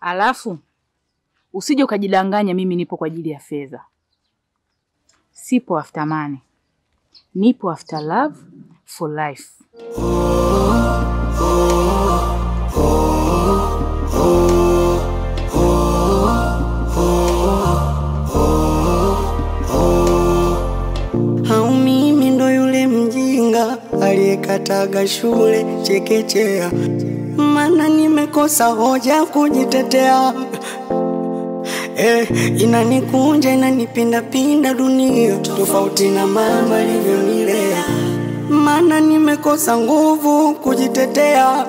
Alafu usije ukajidanganya mimi nipo kwa ajili ya fedha. Sipo after money. Nipo after love for life. Au mimi ndo yule mjinga aliyekataga shule chekechea, maana nimekosa hoja kujitetea. Inanikunja inanipinda pinda dunia, tofauti na mama alivyonilea, maana nimekosa nguvu kujitetea.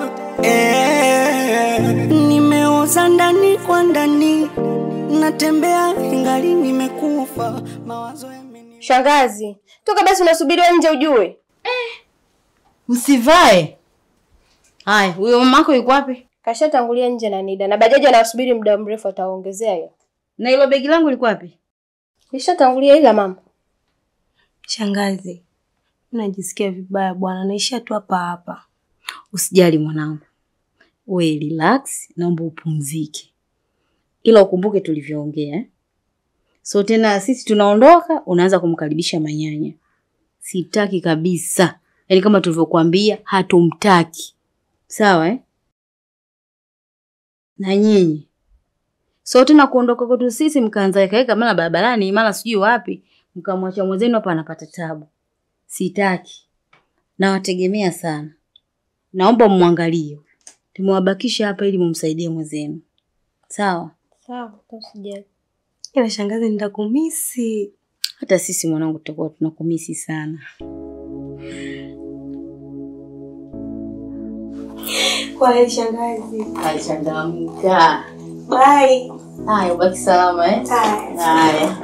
Nimeoza ndani kwa ndani, natembea ingali nimekufa, mawazo yameni. Shangazi, toka basi unasubiri nje ujue. Usivae. Hai, huyo mamako yuko wapi? Kashatangulia nje na Nida. Na bajaji anasubiri muda mrefu ataongezea hiyo. Na hilo begi langu liko wapi? Nishatangulia ila mama. Shangazi, najisikia vibaya bwana, naisha tu hapa. Usijali mwanangu. Wewe relax, naomba upumzike. Ila ukumbuke tulivyoongea. So tena sisi tunaondoka, unaanza kumkaribisha manyanya. Sitaki kabisa. Yaani kama tulivyokuambia hatumtaki. Sawa Na nyinyi. So tena kuondoka kwetu sisi mkaanza kaeka mara barabarani, mara sijui wapi, mkamwacha mwenzenu hapa anapata tabu. Sitaki. Na wategemea sana. Naomba muangalie. Tumewabakisha hapa ili mumsaidie mwenzenu. Sawa? Sawa, usijali. Ila shangazi nitakumisi. Hata sisi mwanangu tutakuwa tunakumisi sana. Kwa shangazi. Aishangamka. Bye. Haya, ubaki salama Haya.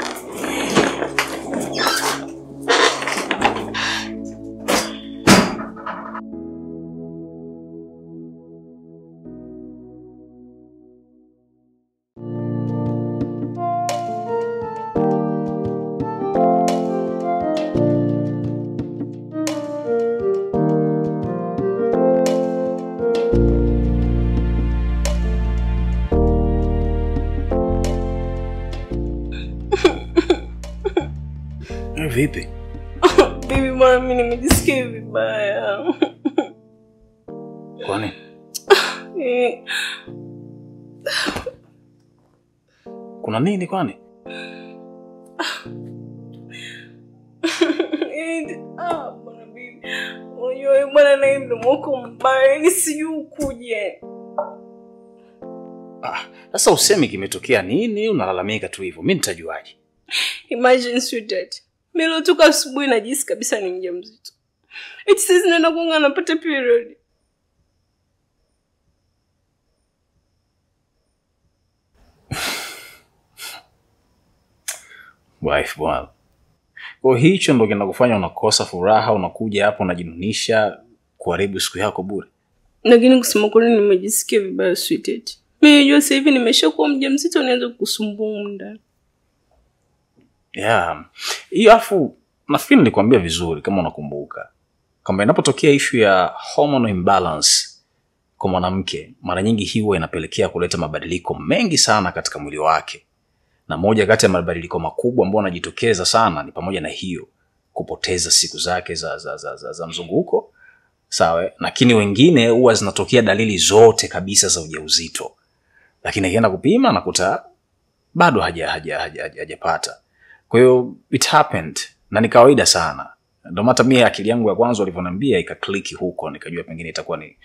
Vipi? Bibi bwana mimi nimejisikia vibaya. Kwani? Kuna nini kwani? Bwana bibi. Unajua bwana na mdomo wako mbaya, ni sijui ukuje. Sasa usemi kimetokea nini, unalalamika tu hivyo. Mimi nitajuaje? Imagine sweetheart. Mimi toka asubuhi najisi kabisa ni mjamzito. Eti sisi nenda kuanga napata period. Wife bwana. Kwa hicho ndo kinakufanya unakosa furaha, unakuja hapo unajinunisha kuharibu siku yako bure. Lakini kusema kweli nimejisikia vibaya sweetheart. Mimi najua sasa hivi nimeshakuwa mjamzito, nianze kukusumbua muda. Hiyo afu nafikiri nilikwambia vizuri kama unakumbuka. Kama inapotokea issue ya hormone imbalance kwa mwanamke, mara nyingi hiyo inapelekea kuleta mabadiliko mengi sana katika mwili wake. Na moja kati ya mabadiliko makubwa ambayo yanajitokeza sana ni pamoja na hiyo kupoteza siku zake za mzunguko. Sawa? Lakini wengine huwa zinatokea dalili zote kabisa za ujauzito. Lakini akienda kupima nakuta bado hajapata. Kwa hiyo it happened na ni kawaida sana. Ndio hata mimi akili yangu ya kwanza walivyoniambia ikakliki huko, nikajua pengine itakuwa ni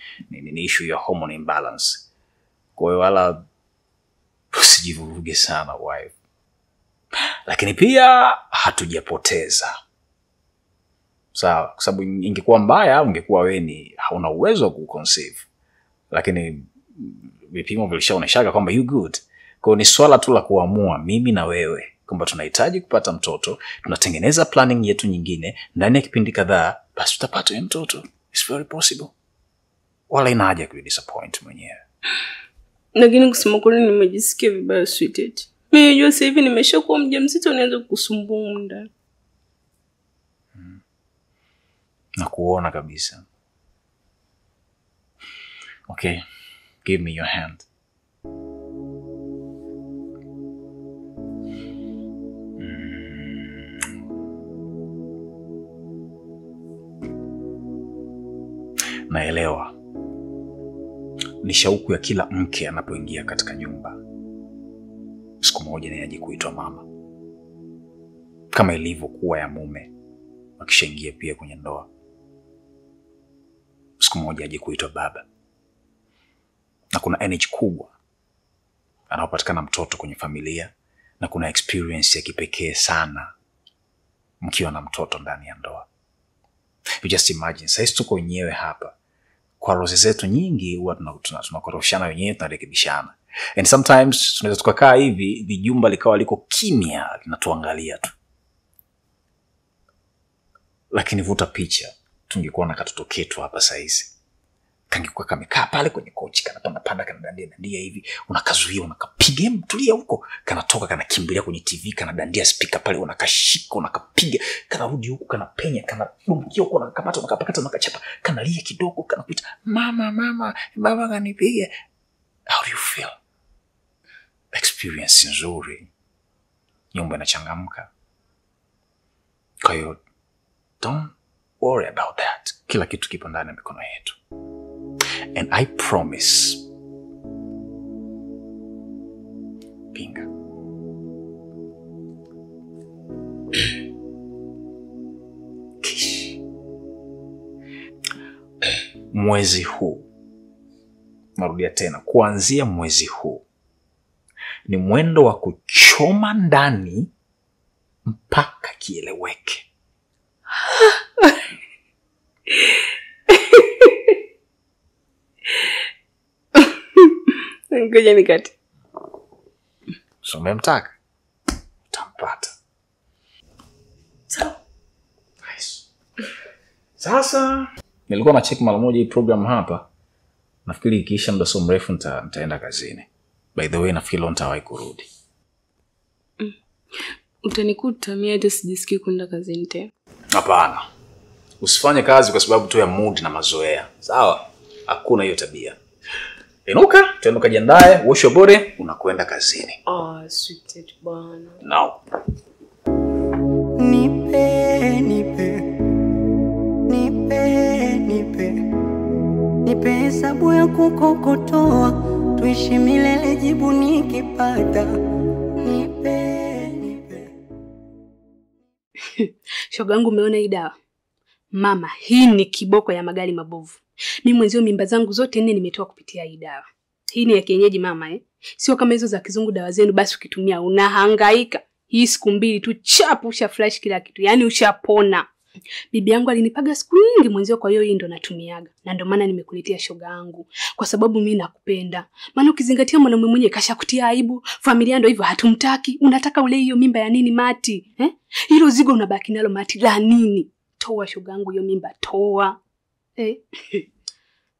issue ya hormone imbalance. Kwa hiyo wala usijivuruge sana wife. Lakini pia hatujapoteza. Sawa, kwa sababu ingekuwa mbaya ungekuwa wewe hauna uwezo wa kuconceive. Lakini vipimo vilishaoneshaga kwamba you good. Kwa hiyo ni swala tu la kuamua mimi na wewe kwamba tunahitaji kupata mtoto, tunatengeneza planning yetu nyingine, ndani ya kipindi kadhaa basi tutapata mtoto. It's very possible. Wala ina haja kudisappoint mwenyewe. Lakini kusema kweli nimejisikia vibaya sweetheart. Mimi najua sasa hivi nimeshakuwa mjamzito, nianze kukusumbua muda. Na kuona kabisa. Okay, give me your hand. naelewa. Ni shauku ya kila mke anapoingia katika nyumba, siku moja ni aje kuitwa mama, kama ilivyokuwa ya mume akishaingia pia kwenye ndoa, siku moja aje kuitwa baba. Na kuna energy kubwa anapopatikana mtoto kwenye familia, na kuna experience ya kipekee sana mkiwa na mtoto ndani ya ndoa. You just imagine, sasa tuko wenyewe hapa, kwa roho zetu nyingi huwa tunakoroshana wenyewe, tunarekebishana. And sometimes tunaweza tukakaa hivi, vijumba likawa liko kimya linatuangalia tu. Lakini vuta picha, tungekuwa na katoto ketu hapa saizi. Kangekuwa kamekaa pale kwenye kochi, kanapanda kanadandia hivi, unakazuia, unakapiga, tulia huko, kanatoka kanakimbilia kwenye TV, kanadandia speaker pale, unakashika, unakapiga, kanarudi huko, kanapenya, kanadumkia huko, unakamata, unakapakata, unakachapa, kanalia kidogo, kanakuita mama kanipiga. How do you feel? Experience nzuri, nyumba inachangamka. Kwa hiyo don't worry about that. Kila kitu kipo ndani ya mikono yetu. And I promise, Pinga, Kish, mwezi huu, narudia tena, kuanzia mwezi huu ni mwendo wa kuchoma ndani mpaka kieleweke. Ngoja nikati. So memtaka utampata. Nice. Sasa nilikuwa na check mara moja hii program hapa. Nafikiri ikiisha muda so mrefu nitaenda kazini. By the way, nafikiri leo nitawahi kurudi. Utanikuta mimi hata sijisikii kwenda kazini tena. Hapana. Usifanye kazi kwa sababu tu ya mood na mazoea. Sawa? Hakuna hiyo tabia. Inuka, tena ukajiandae, uoshe bure, unakwenda kazini. Sweet bwana. Now. Nipe hesabu ya kukokotoa, tuishi milele, jibu nikipata. Nipe. Shogangu, umeona hii dawa? Mama, hii ni kiboko ya magari mabovu. Mimi mwenzio mimba zangu zote 4 nimetoa kupitia hii dawa. Hii ni ya kienyeji mama Sio kama hizo za kizungu dawa zenu basi ukitumia unahangaika. Hii siku 2 tu chapu flash kila kitu. Yaani ushapona. Bibi yangu alinipaga siku nyingi mwenzio, kwa hiyo hii ndo natumiaga. Na ndo maana nimekuletea shoga yangu, kwa sababu mimi nakupenda. Maana ukizingatia mwanamume mwenyewe kashakutia aibu, familia ndo hivyo hatumtaki. Unataka ule hiyo mimba ya nini Mati? Hilo zigo unabaki nalo Mati la nini? Toa shoga yangu hiyo mimba, toa.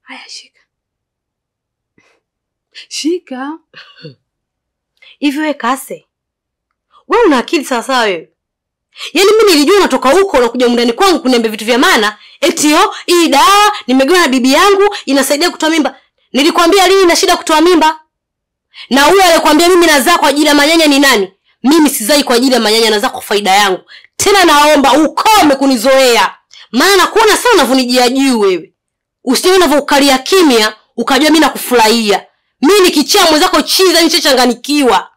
Haya shika. Shika. Hivi wewe Kase, wewe una akili sawa sawa wewe? Yaani mimi nilijua unatoka huko na kuja ndani kwangu kuniambia vitu vya maana, eti hii dawa nimegewa na bibi yangu inasaidia kutoa mimba. Nilikwambia lini na shida kutoa mimba? Na huyo alikwambia mimi nazaa kwa ajili ya manyanya ni nani? Mimi sizai kwa ajili ya manyanya, nazaa kwa faida yangu. Tena naomba ukome kunizoea. Maana kuona sana unavunijia juu wewe. Usiwe unavokalia kimya ukajua mimi nakufurahia. Mimi nikichaa mwenzako chiza nichachanganikiwa.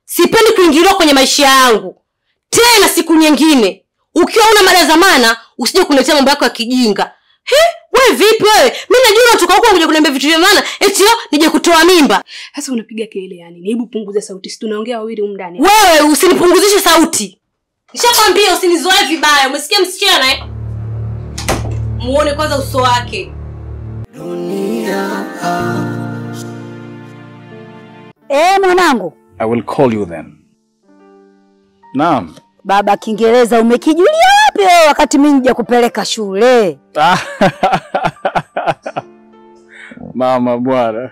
Sipendi kuingiliwa kwenye maisha yangu. Tena siku nyingine ukiwa una mada za maana usije kuniletea mambo yako ya kijinga. Wewe vipi wewe? Mimi najua unatoka huko kuja kuniambia vitu vya maana, eti nije kutoa mimba. Sasa unapiga kelele yani. Hebu punguza sauti, si tunaongea wawili huko ndani. Wewe usinipunguzishe sauti. Nishakwambia usinizoe vibaya. Umesikia msichana Muone kwanza uso wake. Dunia. Mwanangu. I will call you then. Naam. Baba, Kiingereza umekijulia wapi wewe wakati mimi nija kupeleka shule? Mama bwana.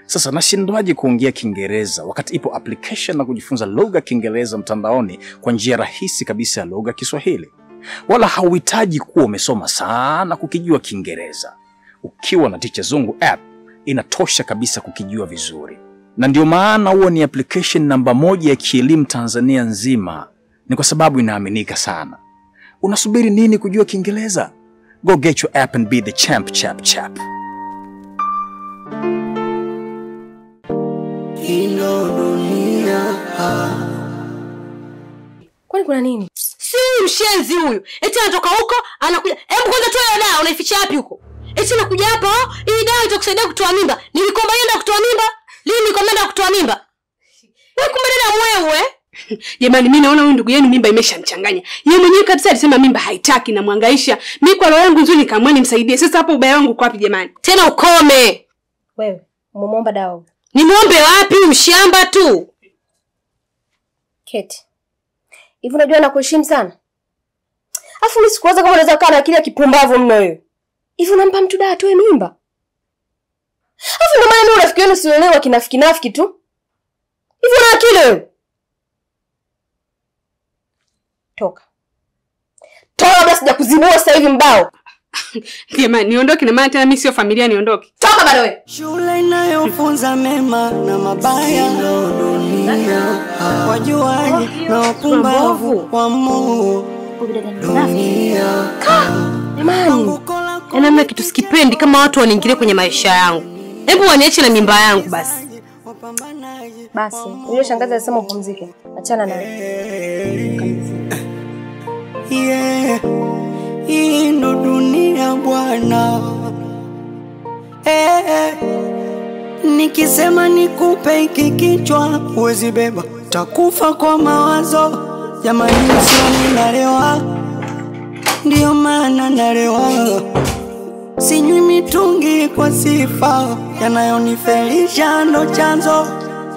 Sasa nashindwaje kuongea Kiingereza wakati ipo application na kujifunza lugha Kiingereza mtandaoni kwa njia rahisi kabisa ya lugha Kiswahili. Wala hauhitaji kuwa umesoma sana kukijua Kiingereza. Ukiwa na Teacher Zungu app inatosha kabisa kukijua vizuri. Na ndio maana huo ni application namba 1 ya kielimu Tanzania nzima. Ni kwa sababu inaaminika sana. Unasubiri nini kujua Kiingereza? Go get your app and be the champ, chap, chap. Ino dunia. Kwani kuna nini? Si mshenzi huyu. Eti anatoka huko, anakuja. Hebu kwanza toa hiyo dawa, unaificha wapi huko? Eti nakuja hapa, hii dawa itakusaidia kutoa mimba. Nilikwambia nenda kutoa mimba? Lini nilikwambia kutoa mimba? Wewe kumbe dada mwewe. Jamani, mimi naona huyu ndugu yenu mimba imeshamchanganya. Yeye mwenyewe kabisa alisema mimba haitaki na muhangaisha. Mimi kwa roho yangu nzuri nikamwona nimsaidie. Sasa hapo ubaya wangu kwa wapi jamani? Tena ukome. Wewe, umemwomba dawa. Nimuombe wapi? Mshamba tu. Keti. Hivi unajua nakuheshimu sana? Afu mimi sikuwaza kama unaweza kaa na akili ya kipumbavu mno wewe. Hivi unampa mtu dawa atoe mimba? Afu ndio maana mimi rafiki yenu sielewa kinafiki tu. Hivi una akili wewe? Toka. Toka basi sijakuzibua sasa hivi mbao. Jamani, niondoke na maana tena mimi sio familia niondoke. Toka bado wewe. Shule inayofunza mema na mabaya dunia. Wajuaji na wapumbavu wa Mungu dunia. Jamani. Yaani mimi kitu sikipendi kama watu waniingilie kwenye maisha yangu. Hebu waniache na mimba yangu basi. Basi, yule shangazi alisema upumzike. Achana naye. Yeah. Hii ndo dunia bwana. Nikisema nikupe hiki kichwa huwezi beba, takufa kwa mawazo. Jamani, sio nalewa, ndio maana nalewa. Sinywi mitungi kwa sifa, yanayonifelisha ndo chanzo.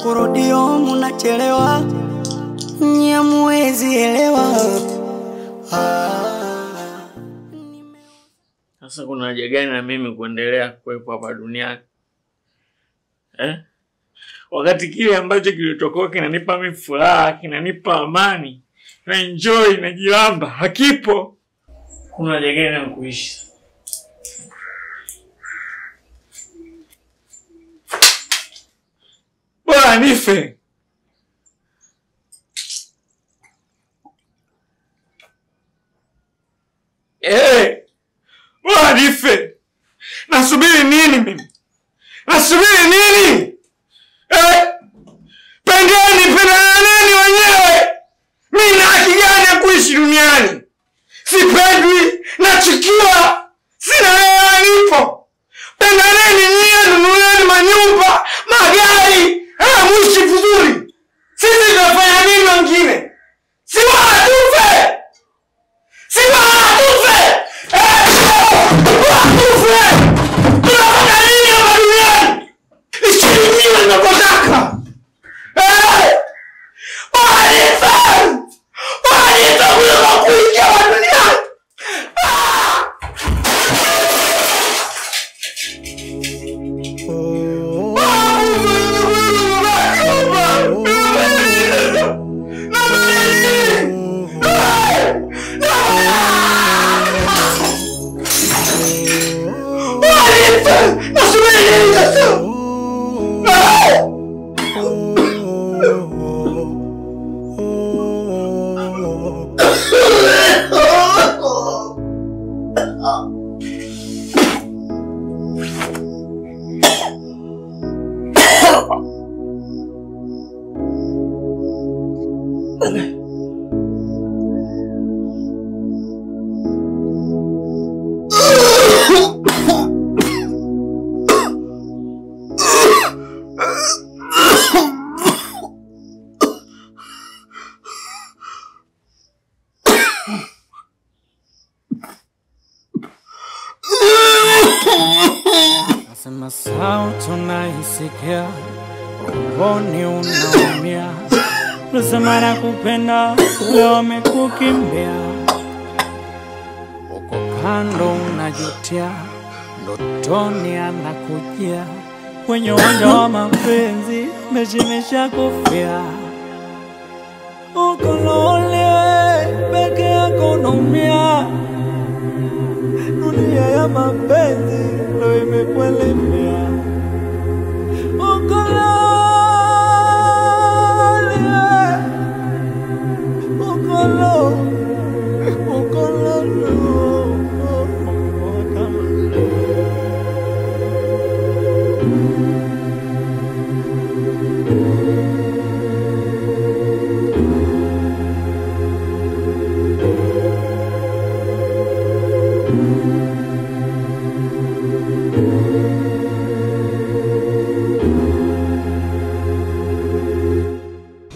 Kurudio munachelewa, nyamwezi elewa. Sasa kuna haja gani na mimi kuendelea kuwepo hapa duniani? Wakati kile ambacho kilitokea kinanipa mimi furaha, kinanipa amani, na enjoy na jilamba, hakipo. Kuna haja gani na kuishi? Bora nife. Bora nife. Nasubiri nini mimi? Nasubiri nini? Pendeni wenyewe. Mimi na haki gani ya kuishi duniani? Sipendwi, nachukiwa. Sina hela nipo. Pendaneni nyie, nunueni manyumba, magari, mwishi vizuri. Sisi tunafanya nini wengine? Si wala tufe. Si wala tufe. Tunafanya nini hapa duniani? Ishi ninapotaka. Nasema sauti unaisikia, rohoni unaumia. Nasema nakupenda, leo umekukimbia. Uko kando unajutia, ndotoni anakujia. Kwenye uwanja wa mapenzi, mechi imeshakufia. Uko lonely, peke yako unaumia. Dunia ya mapenzi ndo imekuelemea. Uko lonely, uko lonely, uko lonely.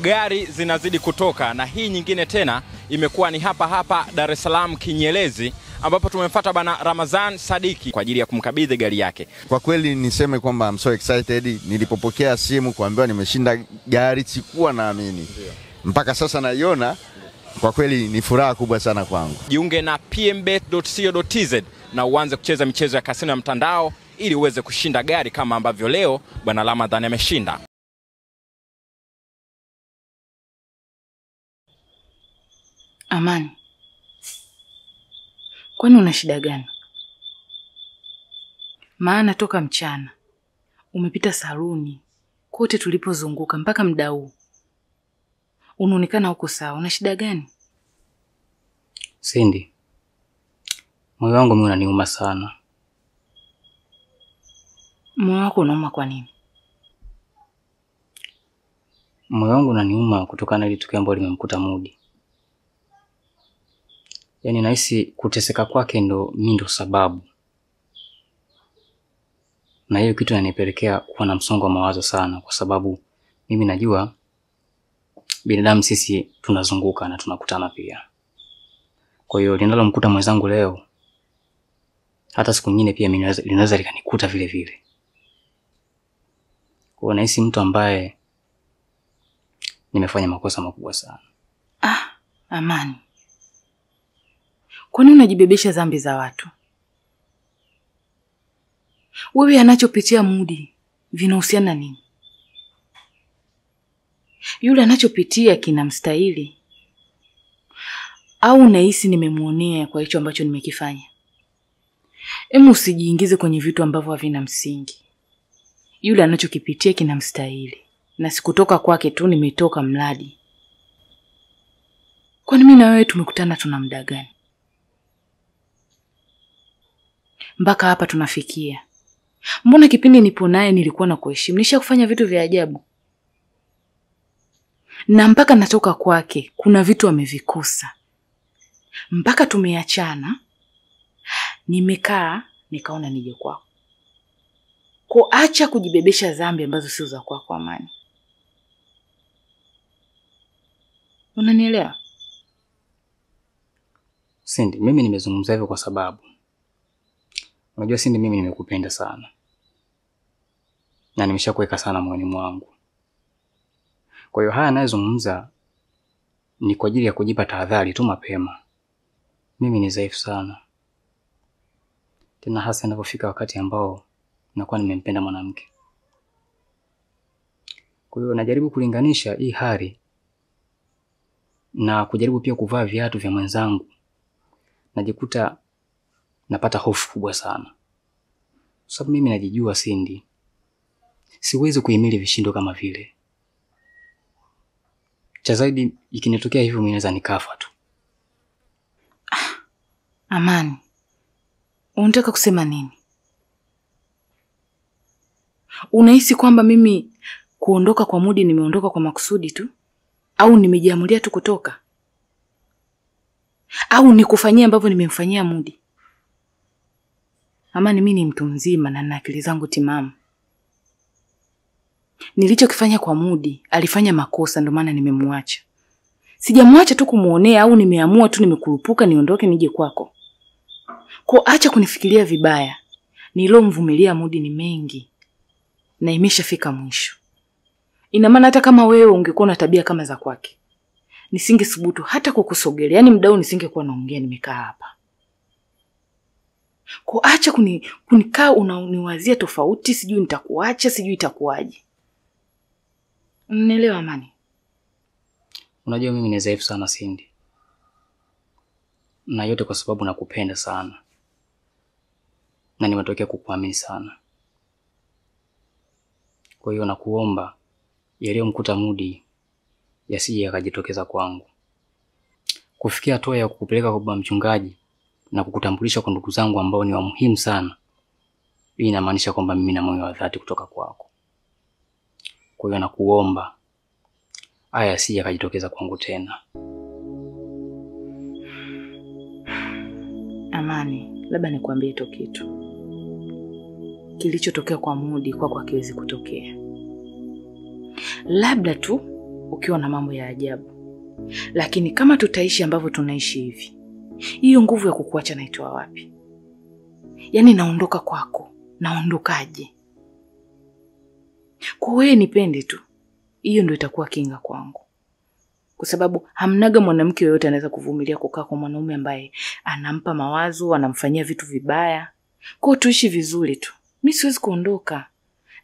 gari zinazidi kutoka, na hii nyingine tena imekuwa ni hapa Dar es Salaam Kinyerezi, ambapo tumemfuata bana Ramadhan Sadiki kwa ajili ya kumkabidhi gari yake. Kwa kweli niseme kwamba I'm so excited. Nilipopokea simu kuambiwa nimeshinda gari sikuwa naamini. Mpaka sasa naiona, kwa kweli ni furaha kubwa sana kwangu. Jiunge na pmbet.co.tz na uanze kucheza michezo ya kasino ya mtandao ili uweze kushinda gari kama ambavyo leo bwana Ramadhan ameshinda. Amani, kwani una shida gani? Maana toka mchana umepita saluni kote tulipozunguka mpaka muda huu unaonekana uko sawa. Una shida gani? Cindy, moyo wangu mimi unaniuma sana. Moyo wako unauma kwa nini? Moyo wangu unaniuma kutokana na ile tukio ambalo limemkuta Mudi. Yaani nahisi kuteseka kwake mimi ndo sababu. Na hiyo kitu inanipelekea kuwa na msongo wa mawazo sana, kwa sababu mimi najua binadamu sisi tunazunguka na tunakutana pia. Kwa hiyo linalomkuta mwenzangu leo, hata siku nyingine pia mimi linaweza likanikuta vile vile. Kwa nahisi mtu ambaye nimefanya makosa makubwa sana. Amani, kwani unajibebesha dhambi za watu? Wewe anachopitia Mudi vinahusiana nini? Yule anachopitia kinamstahili? Au unahisi nimemuonea kwa hicho ambacho nimekifanya? Usijiingize kwenye vitu ambavyo havina msingi. Yule anachokipitia kinamstahili, na sikutoka kwake tu, nimetoka mradi. Kwani mimi na wewe tumekutana tuna muda gani mpaka hapa tunafikia? Mbona kipindi nipo naye nilikuwa na kuheshimu, nishakufanya vitu vya ajabu, na mpaka natoka kwake kuna vitu amevikosa. Mpaka tumeachana nimekaa nikaona nije kwako. Acha kujibebesha dhambi ambazo sio za kwako, Amani. Unanielewa? Cindy, mimi nimezungumza hivyo kwa sababu unajua Cindy, mimi nimekupenda sana. Na nimeshakuweka sana moyoni mwangu. Kwa hiyo haya ninayozungumza ni kwa ajili ya kujipa tahadhari tu mapema. Mimi ni dhaifu sana. Tena hasa inapofika wakati ambao nakuwa nimempenda mwanamke. Kwa hiyo najaribu kulinganisha hii hali na kujaribu pia kuvaa viatu vya mwenzangu. Najikuta napata hofu kubwa sana. Sababu mimi najijua Cindy, siwezi kuhimili vishindo kama vile. Cha zaidi ikinitokea hivyo mimi naweza nikafa tu. Amani, unataka kusema nini? Unahisi kwamba mimi kuondoka kwa Mudi nimeondoka kwa makusudi tu? Au nimejiamulia tu kutoka? Au nikufanyia ambavyo nimemfanyia Mudi? Amani, mimi ni mtu mzima na nina akili zangu timamu. Nilichokifanya kwa Mudi, alifanya makosa, ndio maana nimemwacha. Sijamwacha tu kumuonea au nimeamua tu nimekurupuka niondoke nije kwako. Acha kunifikiria vibaya. Nilomvumilia Mudi ni mengi na imeshafika mwisho. Ina maana hata kama wewe ungekuwa na tabia kama za kwake, nisingesubutu hata kukusogelea. Yaani mdao nisingekuwa naongea nimekaa hapa. Acha kunikaa unaniwazia tofauti, sijui nitakuacha, sijui itakuaje. Unanielewa Amani? Unajua mimi ni dhaifu sana Cindy. Na yote kwa sababu nakupenda sana. Na nimetokea kukuamini sana. Kwa hiyo nakuomba yaliyomkuta Mudi yasije yakajitokeza kwangu. Kufikia hatua ya kukupeleka kwa baba mchungaji na kukutambulisha kwa ndugu zangu ambao ni wa muhimu sana, hii inamaanisha kwamba mimi na moyo wa dhati kutoka kwako. Kwa hiyo nakuomba haya yasije yakajitokeza kwangu tena. Amani, labda nikwambie tu kitu. Kilichotokea kwa Mudi kwako hakiwezi kutokea. Labda tu ukiwa na mambo ya ajabu. Lakini kama tutaishi ambavyo tunaishi hivi, hiyo nguvu ya kukuacha naitoa wapi? Yaani naondoka kwako, naondokaje? Kwa wewe nipende tu. Hiyo ndio itakuwa kinga kwangu. Kwa sababu hamnaga mwanamke yoyote anaweza kuvumilia kukaa kwa mwanaume ambaye anampa mawazo, anamfanyia vitu vibaya. Kwa hiyo tuishi vizuri tu. Mimi siwezi kuondoka.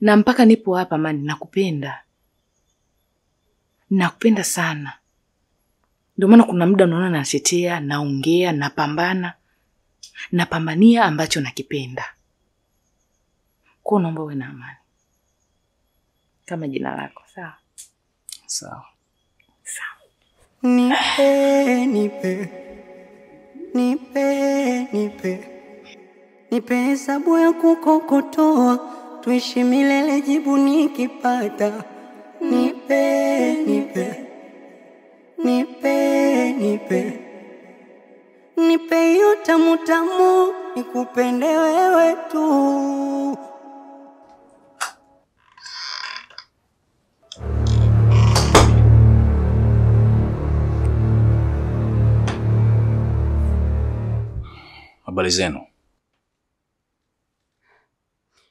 Na mpaka nipo hapa Amani, nakupenda. Nakupenda sana. Ndio maana kuna muda unaona natetea, naongea, napambana. Napambania ambacho nakipenda. Kwa hiyo naomba uwe na amani. Kama jina lako, sawa? Sawa. Sawa. Nipe hesabu ya kukokotoa, tuishi milele, jibu nikipata. Nipe hiyo tamu tamu, nikupende wewe tu. Habari zenu?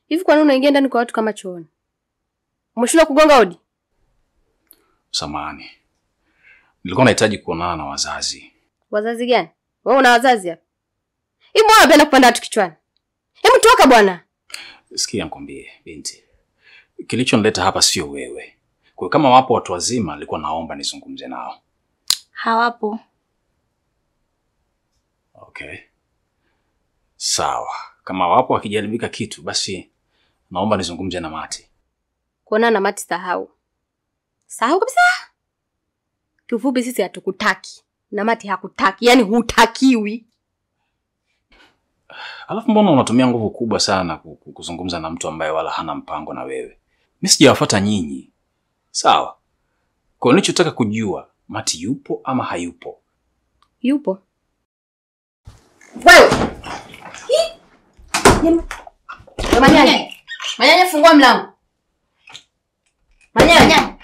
Hivi kwa nini unaingia ndani kwa watu kama chooni? Umeshindwa kugonga hodi? Samahani. Nilikuwa nahitaji kuonana na wazazi. Wazazi gani? Wewe una wazazi hapa? Hivi mbona unapenda kupanda watu kichwani? Hebu toka bwana. Sikia nikwambie binti. Kilichonileta hapa sio wewe. Kwa kama wapo watu wazima nilikuwa naomba nizungumze nao. Hawapo. Okay. Sawa. Kama wapo wakijaribika kitu basi naomba nizungumze na Mati. Kuona na Mati sahau. Sahau kabisa. Kifupi sisi hatukutaki. Na Mati hakutaki. Yaani hutakiwi. Alafu mbona unatumia nguvu kubwa sana kuzungumza na mtu ambaye wala hana mpango na wewe? Mimi sijawafuata nyinyi. Sawa. Kwa nilichotaka kujua, Mati yupo ama hayupo? Yupo. Wewe. Manyanya. Manyanya, fungua mlango. Manyanya.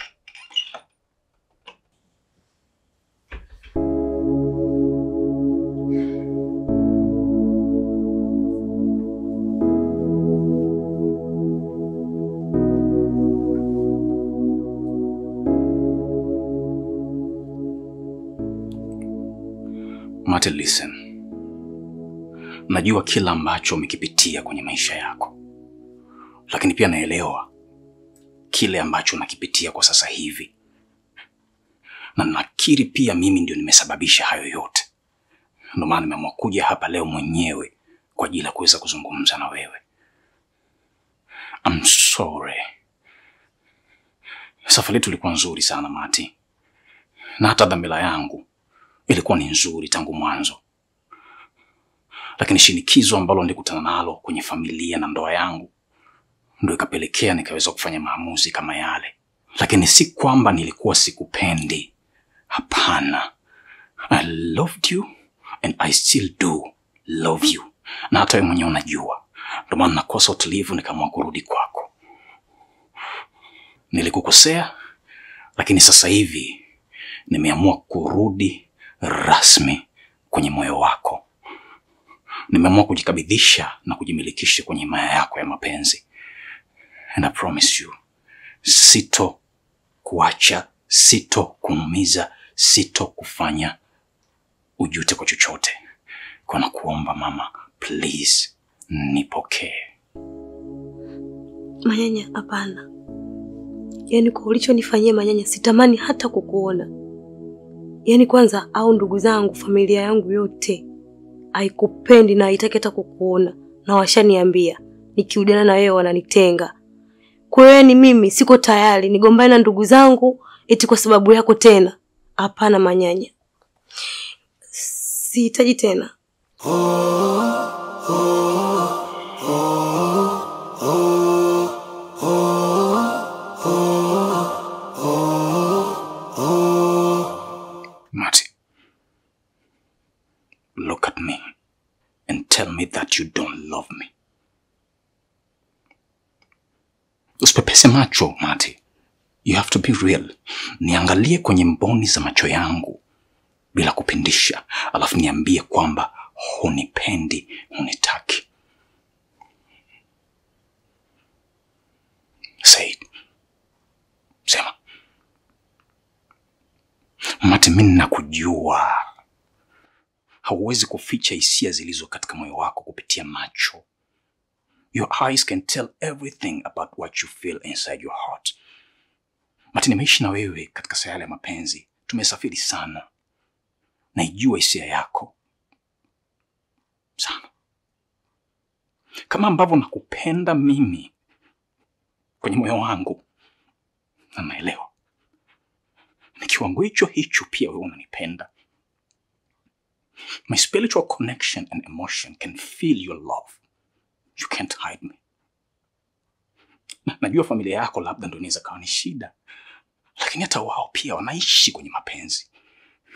Mati, listen. Najua kila ambacho umekipitia kwenye maisha yako. Lakini pia naelewa kile ambacho unakipitia kwa sasa hivi. Na nakiri pia mimi ndio nimesababisha hayo yote. Ndio maana nimeamua kuja hapa leo mwenyewe kwa ajili ya kuweza kuzungumza na wewe. I'm sorry. Safari yetu ilikuwa nzuri sana Mati. Na hata dhamira yangu ilikuwa ni nzuri tangu mwanzo. Lakini shinikizo ambalo nilikutana nalo kwenye familia na ndoa yangu ndio ikapelekea nikaweza kufanya maamuzi kama yale. Lakini si kwamba nilikuwa sikupendi. Hapana. I loved you and I still do love you. Na hata wewe mwenyewe unajua. Ndio maana nakosa utulivu nikaamua kurudi kwako. Nilikukosea, lakini sasa hivi nimeamua kurudi rasmi kwenye moyo wako. Nimeamua kujikabidhisha na kujimilikisha kwenye himaya yako ya mapenzi. And I promise you, sito kuacha, sito kuumiza, sito kufanya ujute kwa chochote. Kwa nakuomba mama, please, nipokee. Manyanya, hapana. Yaani kwa ulichonifanyia Manyanya, sitamani hata kukuona. Yaani kwanza au ndugu zangu, familia yangu yote haikupendi na haitaki hata kukuona. Na washaniambia nikiudana na wewe wananitenga. Kwa hiyo ni mimi siko tayari nigombane na ndugu zangu eti kwa sababu yako tena. Hapana Manyanya. Sihitaji tena. Mati, look at me and tell me that you don't love me. Usipepese macho, Mati. You have to be real. Niangalie kwenye mboni za macho yangu bila kupindisha, alafu niambie kwamba hunipendi, hunitaki. Say it. Sema. Mati, mimi nakujua. Hauwezi kuficha hisia zilizo katika moyo wako kupitia macho. Your eyes can tell everything about what you feel inside your heart. Mati, nimeishi na wewe katika sayari ya mapenzi. Tumesafiri sana. Naijua hisia yako sana. Kama ambavyo nakupenda mimi kwenye moyo wangu, na naelewa ni kiwango hicho pia wewe unanipenda. My spiritual connection and emotion can feel your love. You can't hide me. Najua familia yako labda ndio inaweza kawa ni shida, lakini hata wao pia wanaishi kwenye mapenzi.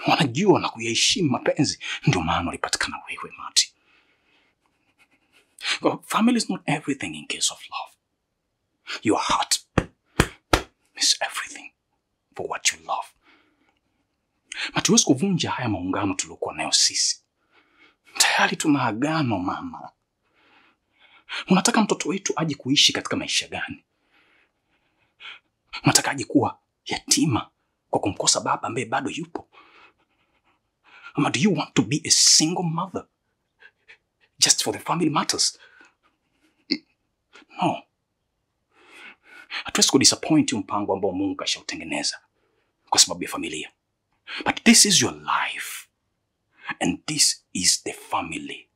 Wanajua na kuyaheshimu mapenzi, ndio maana walipatikana wewe, Mati. Well, family is not everything in case of love. Your heart is everything for what you love. Mati, huwezi kuvunja haya maungano tuliokuwa nayo sisi. Tayari tuna agano, mama. Unataka mtoto wetu aje kuishi katika maisha gani? Unataka aje kuwa yatima kwa kumkosa baba ambaye bado yupo? Ama do you want to be a single mother just for the family matters? No. Hatuwezi kudisappoint mpango ambao Mungu kashautengeneza kwa sababu ya familia. But this is your life. And this is the family.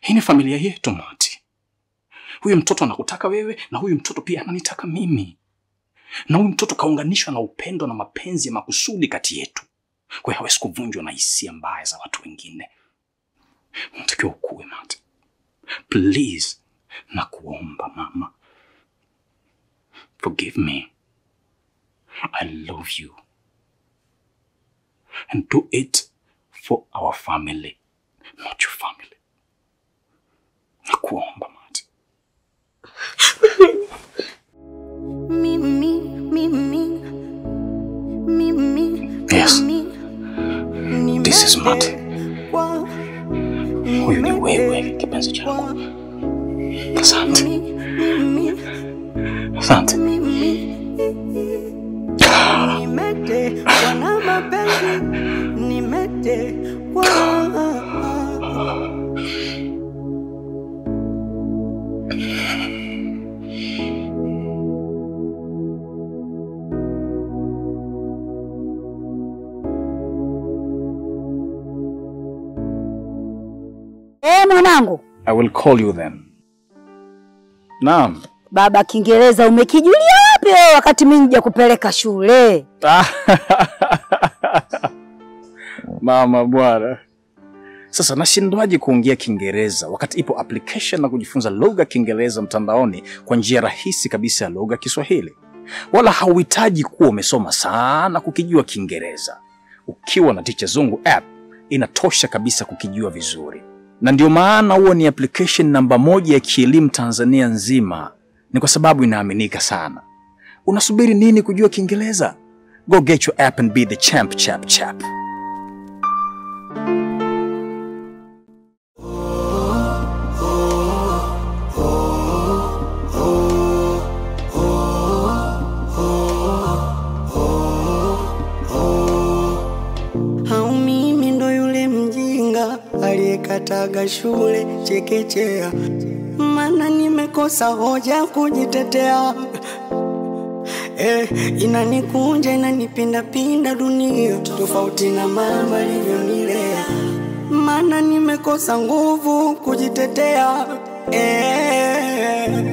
Hii ni familia yetu, Mati. Huyu mtoto anakutaka wewe, na huyu mtoto pia ananitaka mimi. Na huyu mtoto kaunganishwa na upendo na mapenzi ya makusudi kati yetu. Kwa hiyo hawezi kuvunjwa na hisia mbaya za watu wengine. Unatakiwa ukue, Mati. Please, nakuomba mama. Forgive me. I love you. And do it for our family, not your family. Nakuomba, Mati. Yes. This is Mati. Huyu ni wewe, kipenzi changu. Asante. Asante. Nimete wana mapenzi, nimete mwanangu. I will call you then. Naam. Baba, Kiingereza umekijulia wapi wewe wakati mimi nija kupeleka shule? Mama bwana. Sasa nashindwaje kuongea Kiingereza wakati ipo application na kujifunza lugha Kiingereza mtandaoni kwa njia rahisi kabisa ya lugha Kiswahili. Wala hauhitaji kuwa umesoma sana kukijua Kiingereza. Ukiwa na Teacher Zungu app inatosha kabisa kukijua vizuri. Na ndio maana huo ni application namba 1 ya kielimu Tanzania nzima. Ni kwa sababu inaaminika sana. Unasubiri nini kujua Kiingereza? Go get your app and be the champ. Aliyekataga shule chekechea, maana nimekosa hoja kujitetea. Inanikunja inanipinda dunia, tofauti na mama alivyonilea, maana nimekosa nguvu kujitetea.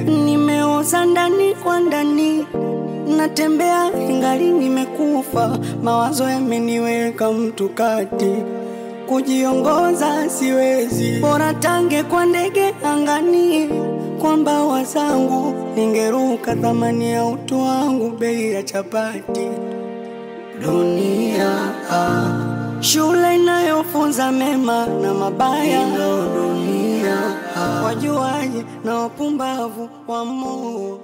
Nimeoza ndani kwa ndani, natembea ingali nimekufa, mawazo yameniweka mtu kati, kujiongoza siwezi, bora tange kwa ndege angani, kwa mbawa zangu ningeruka, thamani ya utu wangu bei ya chapati. Dunia shule inayofunza mema na mabaya, dunia wajuaji na wapumbavu wa Mungu.